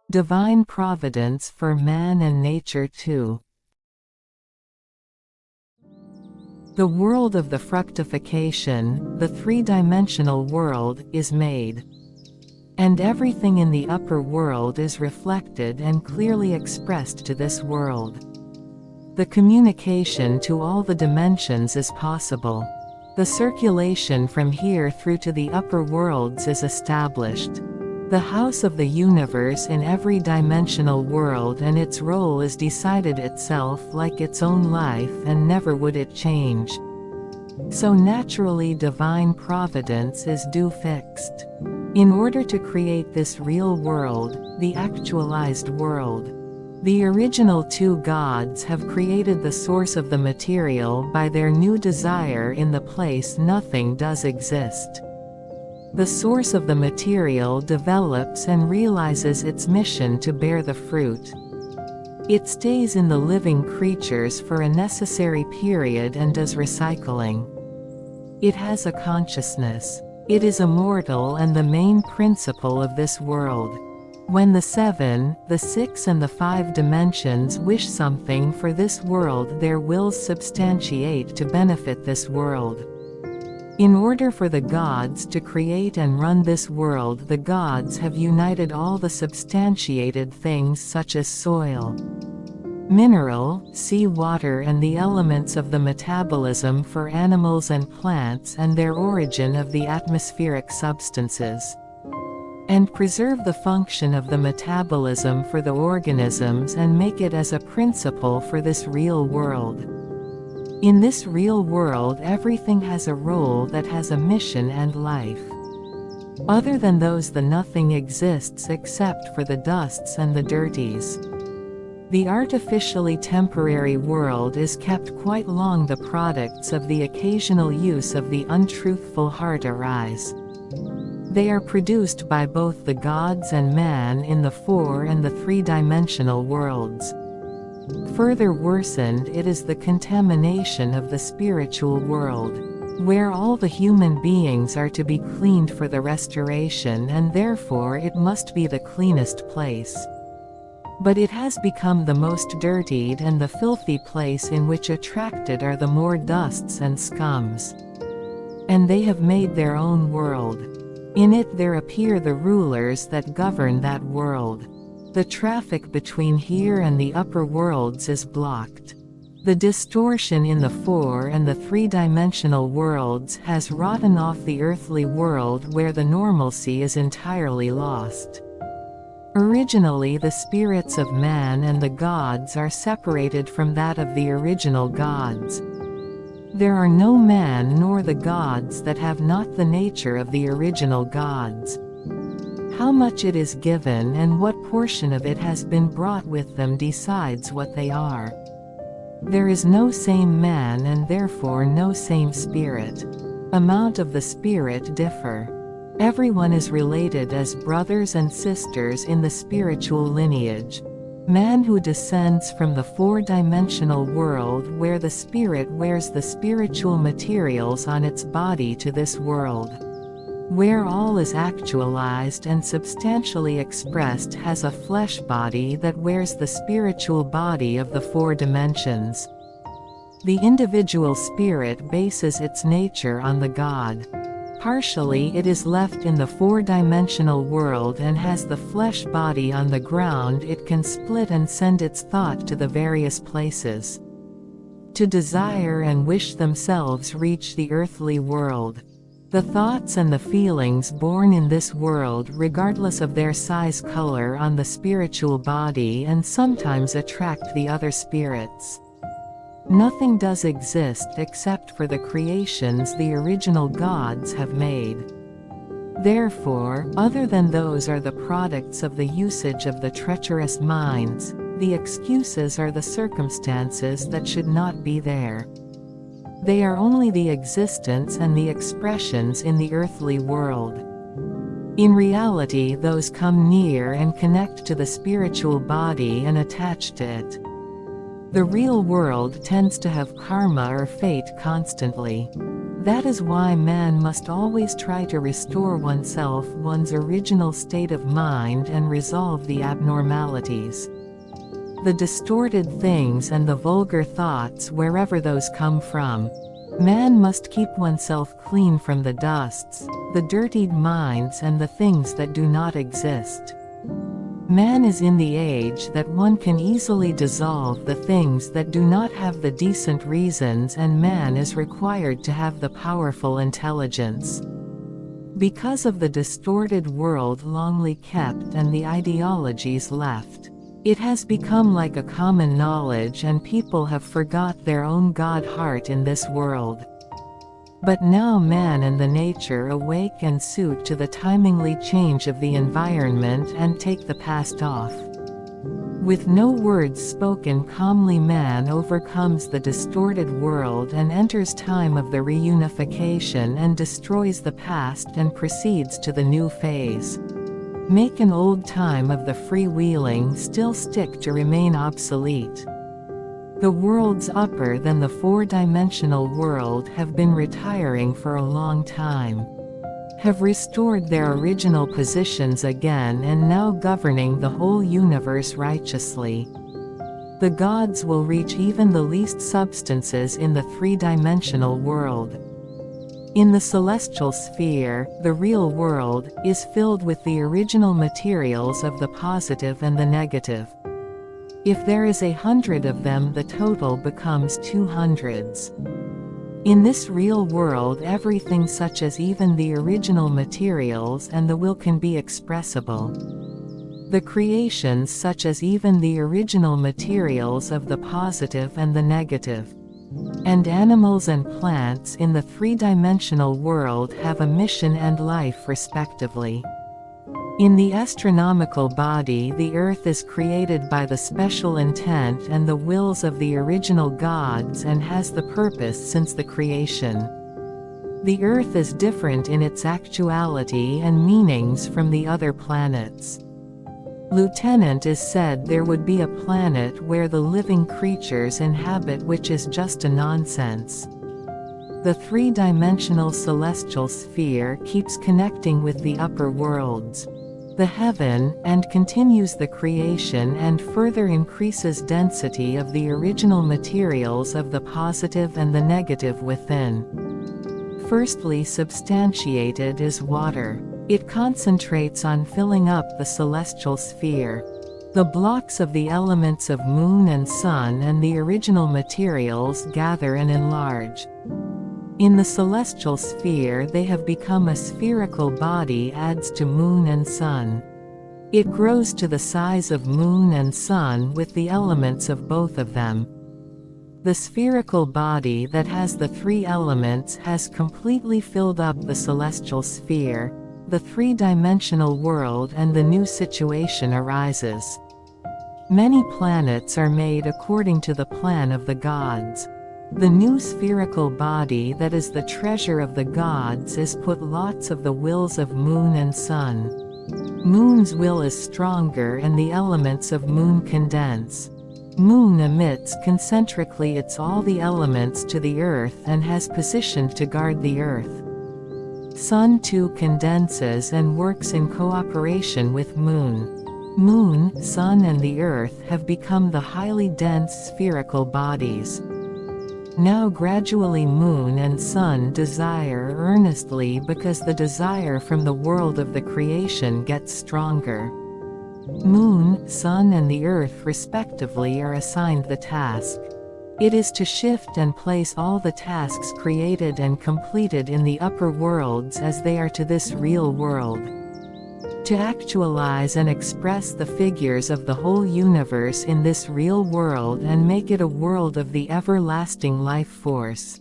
Divine providence for man and nature too. The world of the fructification, the three-dimensional world, is made. And everything in the upper world is reflected and clearly expressed to this world. The communication to all the dimensions is possible. The circulation from here through to the upper worlds is established. The house of the universe in every dimensional world and its role is decided itself like its own life, and never would it change. So naturally divine providence is due fixed. In order to create this real world, the actualized world, the original two gods have created the source of the material by their new desire in the place nothing does exist. The source of the material develops and realizes its mission to bear the fruit. It stays in the living creatures for a necessary period and does recycling. It has a consciousness. It is immortal and the main principle of this world. When the 7, the 6 and the 5 dimensions wish something for this world, their wills substantiate to benefit this world. In order for the gods to create and run this world, the gods have united all the substantiated things such as soil, mineral, sea water and the elements of the metabolism for animals and plants and their origin of the atmospheric substances, and preserve the function of the metabolism for the organisms and make it as a principle for this real world. In this real world everything has a role that has a mission and life. Other than those the nothing exists except for the dusts and the dirties. The artificially temporary world is kept quite long. The products of the occasional use of the untruthful heart arise. They are produced by both the gods and man in the 4 and the 3-dimensional worlds. Further worsened, it is the contamination of the spiritual world, where all the human beings are to be cleaned for the restoration, and therefore it must be the cleanest place. But it has become the most dirtied and the filthy place, in which attracted are the more dusts and scums. And they have made their own world. In it there appear the rulers that govern that world. The traffic between here and the upper worlds is blocked. The distortion in the 4 and the 3-dimensional worlds has rotten off the earthly world, where the normalcy is entirely lost. Originally the spirits of man and the gods are separated from that of the original gods. There are no man nor the gods that have not the nature of the original gods. How much it is given and what portion of it has been brought with them decides what they are. There is no same man and therefore no same spirit. Amount of the spirit differ. Everyone is related as brothers and sisters in the spiritual lineage. Man who descends from the 4-dimensional world, where the spirit wears the spiritual materials on its body, to this world, where all is actualized and substantially expressed, has a flesh body that wears the spiritual body of the 4 dimensions. The individual spirit bases its nature on the God. Partially it is left in the 4-dimensional world and has the flesh body on the ground. It can split and send its thought to the various places. To desire and wish themselves reach the earthly world. The thoughts and the feelings born in this world, regardless of their size, color, on the spiritual body, and sometimes attract the other spirits. Nothing does exist except for the creations the original gods have made. Therefore, other than those are the products of the usage of the treacherous minds. The excuses are the circumstances that should not be there. They are only the existence and the expressions in the earthly world. In reality, those come near and connect to the spiritual body and attach to it. The real world tends to have karma or fate constantly. That is why man must always try to restore oneself, one's original state of mind, and resolve the abnormalities, the distorted things and the vulgar thoughts, wherever those come from. Man must keep oneself clean from the dusts, the dirtied minds, and the things that do not exist. Man is in the age that one can easily dissolve the things that do not have the decent reasons, and man is required to have the powerful intelligence. Because of the distorted world longly kept and the ideologies left, it has become like a common knowledge, and people have forgot their own God heart in this world. But now man and the nature awake and suit to the timely change of the environment and take the past off. With no words spoken, calmly man overcomes the distorted world and enters time of the reunification and destroys the past and proceeds to the new phase. Make an old time of the freewheeling still stick to remain obsolete. The worlds upper than the four-dimensional world have been retiring for a long time, have restored their original positions again, and now governing the whole universe righteously. The gods will reach even the least substances in the three-dimensional world. In the celestial sphere, the real world is filled with the original materials of the positive and the negative. If there is 100 of them, the total becomes 200s. In this real world, everything such as even the original materials and the will can be expressible. The creations such as even the original materials of the positive and the negative. And animals and plants in the three-dimensional world have a mission and life respectively. In the astronomical body, the earth is created by the special intent and the wills of the original gods and has the purpose since the creation. The earth is different in its actuality and meanings from the other planets. Lieutenant is said there would be a planet where the living creatures inhabit, which is just a nonsense. The three-dimensional celestial sphere keeps connecting with the upper worlds, the heaven, and continues the creation and further increases density of the original materials of the positive and the negative within. Firstly, substantiated is water. It concentrates on filling up the celestial sphere. The blocks of the elements of moon and sun and the original materials gather and enlarge. In the celestial sphere they have become a spherical body adds to moon and sun. It grows to the size of moon and sun with the elements of both of them. The spherical body that has the three elements has completely filled up the celestial sphere, the three-dimensional world, and the new situation arises. Many planets are made according to the plan of the gods. The new spherical body that is the treasure of the gods is put lots of the wills of moon and sun. Moon's will is stronger and the elements of moon condense. Moon emits concentrically its all the elements to the earth and has positioned to guard the earth. Sun too condenses and works in cooperation with moon. Moon, sun and the earth have become the highly dense spherical bodies. Now gradually moon and sun desire earnestly because the desire from the world of the creation gets stronger. Moon, sun and the earth respectively are assigned the task. It is to shift and place all the tasks created and completed in the upper worlds as they are to this real world. To actualize and express the figures of the whole universe in this real world and make it a world of the everlasting life force.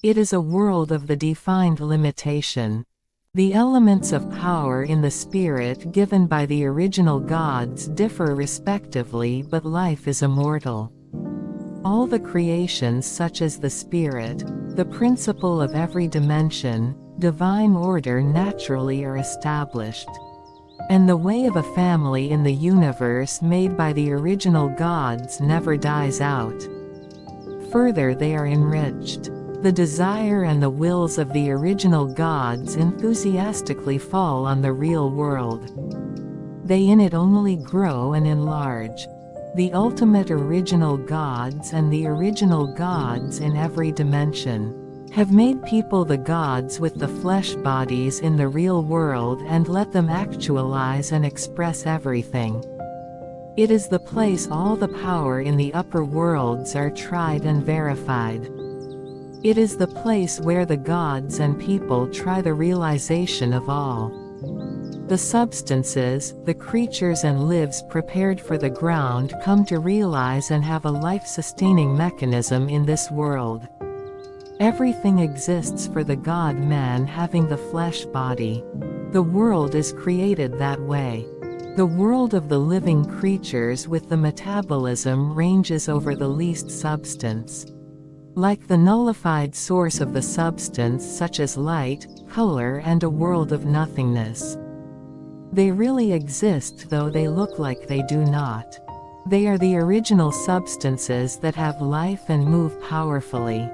It is a world of the defined limitation. The elements of power in the spirit given by the original gods differ respectively, but life is immortal. All the creations such as the spirit, the principle of every dimension, divine order naturally are established. And the way of a family in the universe made by the original gods never dies out. Further, they are enriched. The desire and the wills of the original gods enthusiastically fall on the real world. They in it only grow and enlarge. The ultimate original gods and the original gods in every dimension have made people the gods with the flesh bodies in the real world and let them actualize and express everything. It is the place all the power in the upper worlds are tried and verified. It is the place where the gods and people try the realization of all. The substances, the creatures and lives prepared for the ground come to realize and have a life-sustaining mechanism in this world. Everything exists for the God-man having the flesh body. The world is created that way. The world of the living creatures with the metabolism ranges over the least substance. Like the nullified source of the substance such as light, color and a world of nothingness. They really exist though they look like they do not. They are the original substances that have life and move powerfully.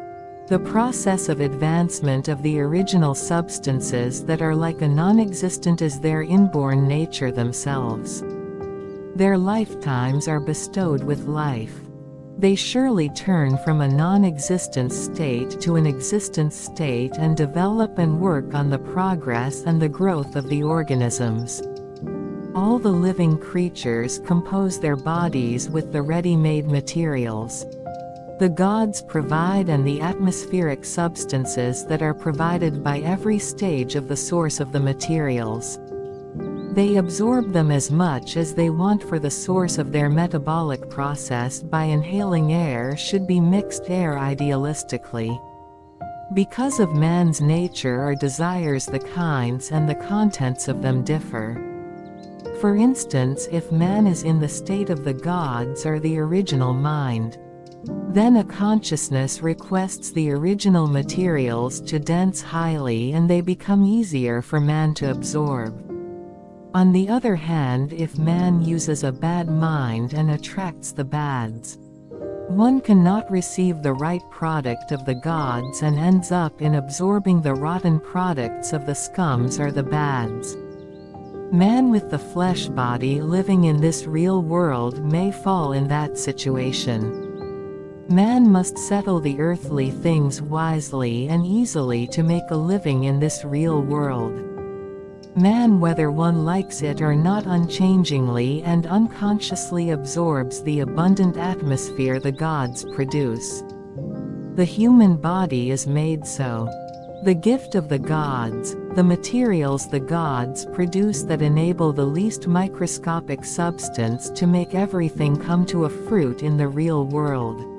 The process of advancement of the original substances that are like a non-existent is their inborn nature themselves. Their lifetimes are bestowed with life. They surely turn from a non-existent state to an existent state and develop and work on the progress and the growth of the organisms. All the living creatures compose their bodies with the ready-made materials. The gods provide and the atmospheric substances that are provided by every stage of the source of the materials. They absorb them as much as they want for the source of their metabolic process by inhaling air should be mixed air idealistically. Because of man's nature or desires the kinds and the contents of them differ. For instance, if man is in the state of the gods or the original mind, then a consciousness requests the original materials to dense highly and they become easier for man to absorb. On the other hand, if man uses a bad mind and attracts the bads, one cannot receive the right product of the gods and ends up in absorbing the rotten products of the scums or the bads. Man with the flesh body living in this real world may fall in that situation. Man must settle the earthly things wisely and easily to make a living in this real world. Man, whether one likes it or not, unchangingly and unconsciously absorbs the abundant atmosphere the gods produce. The human body is made so. The gift of the gods, the materials the gods produce that enable the least microscopic substance to make everything come to a fruit in the real world.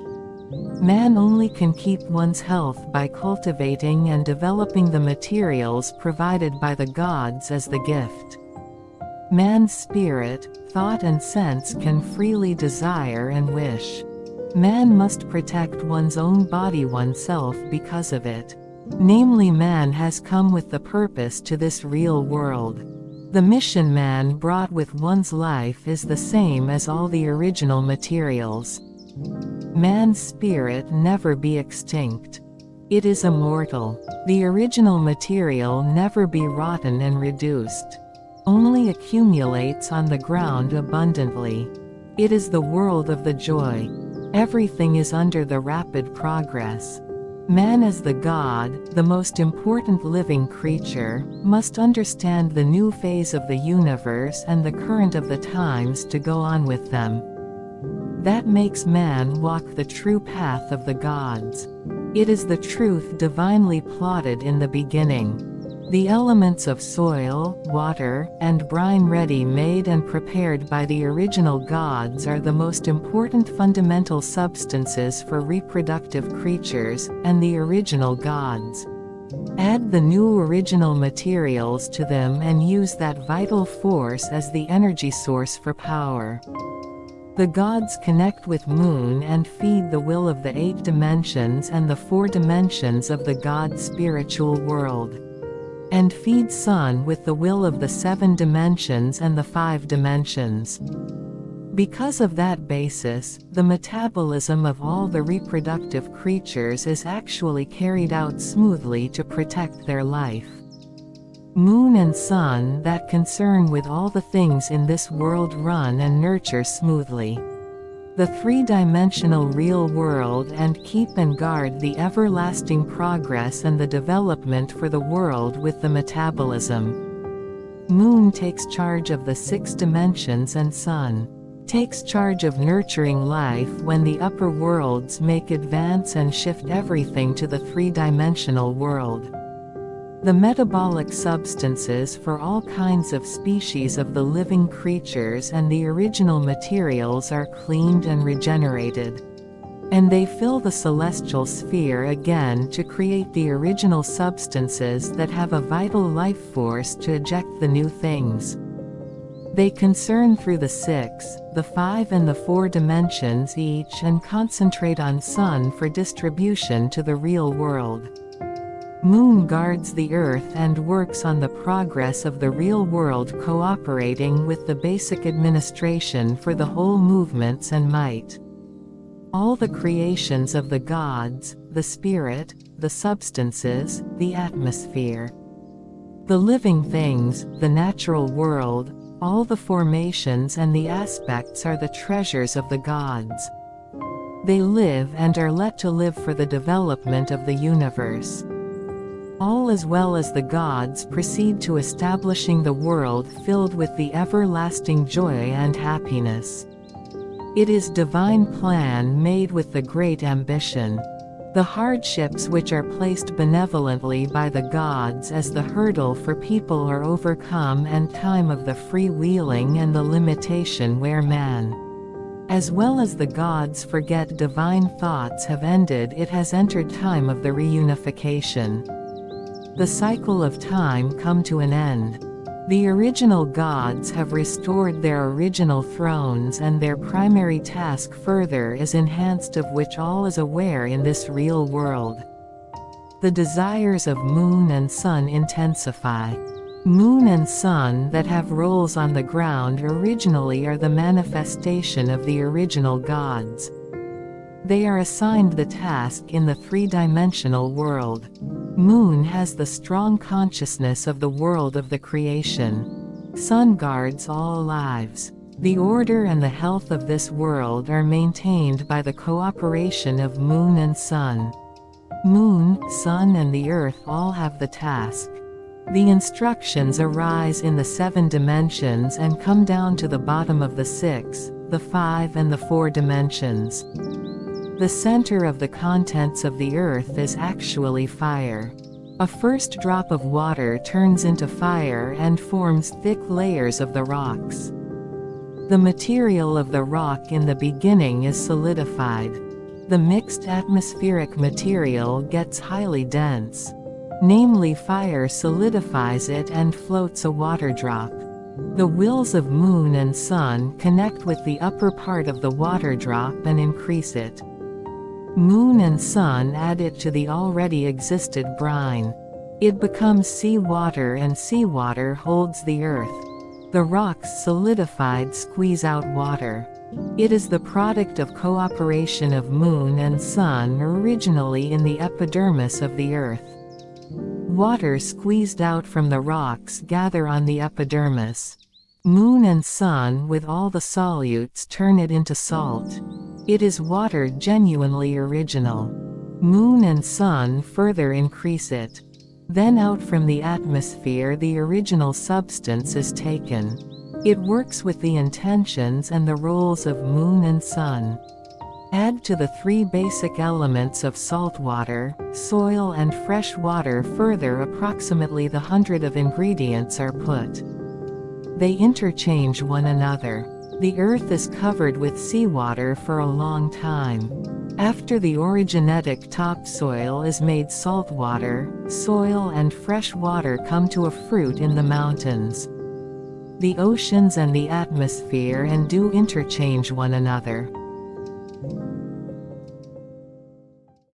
Man only can keep one's health by cultivating and developing the materials provided by the gods as the gift. Man's spirit, thought and sense can freely desire and wish. Man must protect one's own body oneself because of it. Namely, man has come with the purpose to this real world. The mission man brought with one's life is the same as all the original materials. Man's spirit never be extinct. It is immortal. The original material never be rotten and reduced. Only accumulates on the ground abundantly. It is the world of the joy. Everything is under the rapid progress. Man as the god, the most important living creature, must understand the new phase of the universe and the current of the times to go on with them. That makes man walk the true path of the gods. It is the truth divinely plotted in the beginning. The elements of soil, water, and brine ready-made and prepared by the original gods are the most important fundamental substances for reproductive creatures, and the original gods. Add the new original materials to them and use that vital force as the energy source for power. The gods connect with moon and feed the will of the 8 dimensions and the 4 dimensions of the god spiritual world. And feed sun with the will of the 7 dimensions and the 5 dimensions. Because of that basis, the metabolism of all the reproductive creatures is actually carried out smoothly to protect their life. Moon and sun that concern with all the things in this world run and nurture smoothly the three-dimensional real world and keep and guard the everlasting progress and the development for the world with the metabolism. Moon takes charge of the 6 dimensions and sun takes charge of nurturing life when the upper worlds make advance and shift everything to the three-dimensional world. The metabolic substances for all kinds of species of the living creatures and the original materials are cleaned and regenerated. And they fill the celestial sphere again to create the original substances that have a vital life force to eject the new things. They concern through the 6, the 5 and the 4 dimensions each and concentrate on sun for distribution to the real world. Moon guards the earth and works on the progress of the real world, cooperating with the basic administration for the whole movements and might. All the creations of the gods, the spirit, the substances, the atmosphere, the living things, the natural world, all the formations and the aspects are the treasures of the gods. They live and are let to live for the development of the universe. All as well as the gods proceed to establishing the world filled with the everlasting joy and happiness. It is divine plan made with the great ambition. The hardships which are placed benevolently by the gods as the hurdle for people are overcome, and time of the freewheeling and the limitation where man, as well as the gods, forget divine thoughts have ended. It has entered time of the reunification. The cycle of time come to an end. The original gods have restored their original thrones, and their primary task further is enhanced, of which all is aware in this real world. The desires of moon and sun intensify. Moon and sun that have roles on the ground originally are the manifestation of the original gods. They are assigned the task in the three-dimensional world. Moon has the strong consciousness of the world of the creation. Sun guards all lives. The order and the health of this world are maintained by the cooperation of moon and sun. Moon, sun and the earth all have the task. The instructions arise in the 7 dimensions and come down to the bottom of the 6, the 5 and the 4 dimensions. The center of the contents of the earth is actually fire. A first drop of water turns into fire and forms thick layers of the rocks. The material of the rock in the beginning is solidified. The mixed atmospheric material gets highly dense. Namely, fire solidifies it and floats a water drop. The wheels of moon and sun connect with the upper part of the water drop and increase it. Moon and sun add it to the already existed brine. It becomes sea water, and sea water holds the earth. The rocks solidified squeeze out water. It is the product of cooperation of moon and sun originally in the epidermis of the earth. Water squeezed out from the rocks gather on the epidermis. Moon and sun with all the solutes turn it into salt. It is water genuinely original. Moon and sun further increase it. Then out from the atmosphere the original substance is taken. It works with the intentions and the roles of moon and sun. Add to the 3 basic elements of salt water, soil and fresh water further approximately the 100 of ingredients are put. They interchange one another. The earth is covered with seawater for a long time. After the orogenetic topsoil is made saltwater, soil and fresh water come to a fruit in the mountains. The oceans and the atmosphere and do interchange one another.